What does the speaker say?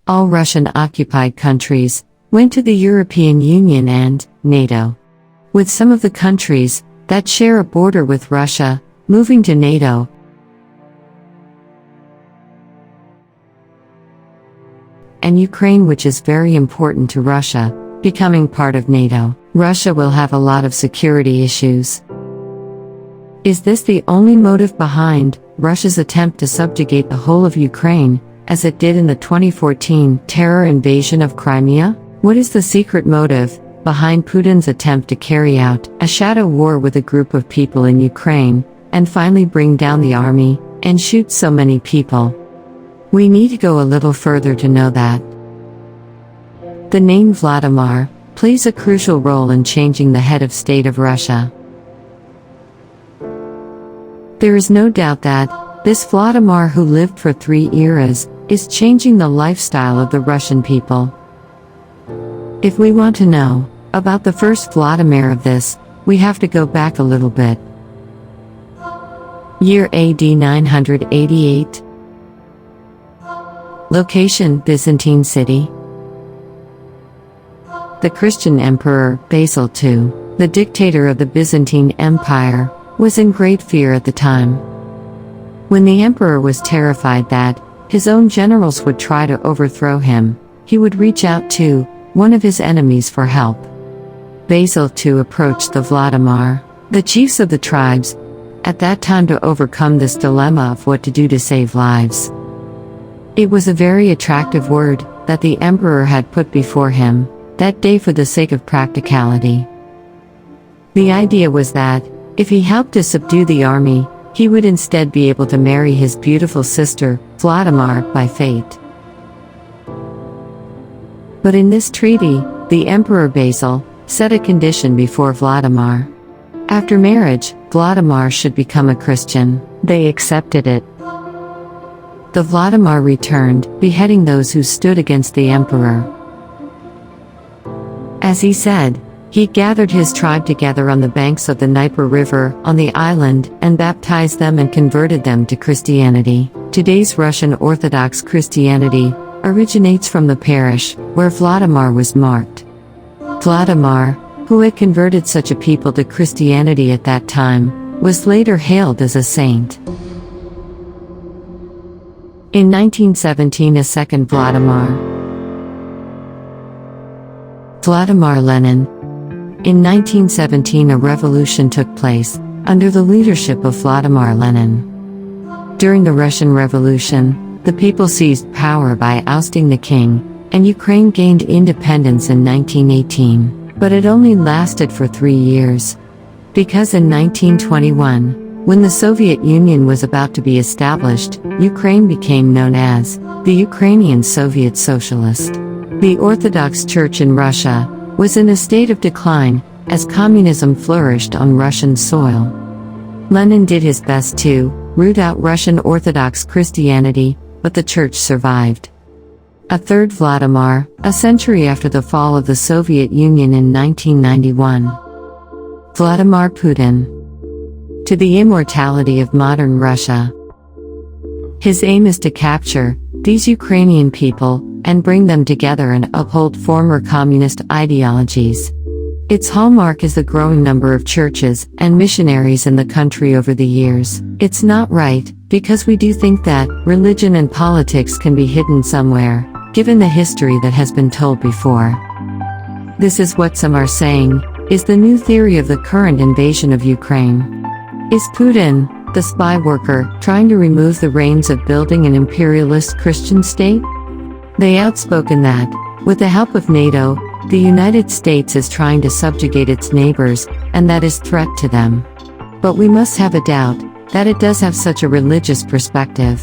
All Russian-occupied countries went to the European Union and NATO. With some of the countries that share a border with Russia moving to NATO, and Ukraine, which is very important to Russia, becoming part of NATO, Russia will have a lot of security issues. Is this the only motive behind Russia's attempt to subjugate the whole of Ukraine, as it did in the 2014 terror invasion of Crimea? What is the secret motive behind Putin's attempt to carry out a shadow war with a group of people in Ukraine, and finally bring down the army and shoot so many people? We need to go a little further to know that. The name Vladimir plays a crucial role in changing the head of state of Russia. There is no doubt that this Vladimir, who lived for 3 eras, is changing the lifestyle of the Russian people. If we want to know about the first Vladimir of this, we have to go back a little bit. Year AD 988. Location: Byzantine city. The Christian emperor, Basil II, the dictator of the Byzantine Empire, was in great fear at the time. When the emperor was terrified that his own generals would try to overthrow him, he would reach out to one of his enemies for help. Basil II approached the Vladimir, the chiefs of the tribes, at that time to overcome this dilemma of what to do to save lives. It was a very attractive word that the emperor had put before him that day for the sake of practicality. The idea was that if he helped to subdue the army, he would instead be able to marry his beautiful sister, Vladimir, by fate. But in this treaty, the Emperor Basil set a condition before Vladimir. After marriage, Vladimir should become a Christian. They accepted it. The Vladimir returned, beheading those who stood against the emperor. As he said, he gathered his tribe together on the banks of the Dnieper River on the island and baptized them and converted them to Christianity. Today's Russian Orthodox Christianity originates from the parish where Vladimir was marked. Vladimir, who had converted such a people to Christianity at that time, was later hailed as a saint. In 1917, a second Vladimir Lenin. In 1917, a revolution took place under the leadership of Vladimir Lenin. During the Russian Revolution, the people seized power by ousting the king, and Ukraine gained independence in 1918, but it only lasted for 3 years. Because in 1921, when the Soviet Union was about to be established, Ukraine became known as the Ukrainian Soviet Socialist. The Orthodox Church in Russia was in a state of decline as communism flourished on Russian soil. Lenin did his best to root out Russian Orthodox Christianity, but the church survived. A third Vladimir, a century after the fall of the Soviet Union in 1991. Vladimir Putin. To the immortality of modern Russia. His aim is to capture these Ukrainian people and bring them together and uphold former communist ideologies. Its hallmark is the growing number of churches and missionaries in the country over the years. It's not right, because we do think that religion and politics can be hidden somewhere, given the history that has been told before. This is what some are saying is the new theory of the current invasion of Ukraine. Is Putin, the spy worker, trying to remove the reins of building an imperialist Christian state? They outspoken that, with the help of NATO, the United States is trying to subjugate its neighbors, and that is threat to them. But we must have a doubt that it does have such a religious perspective.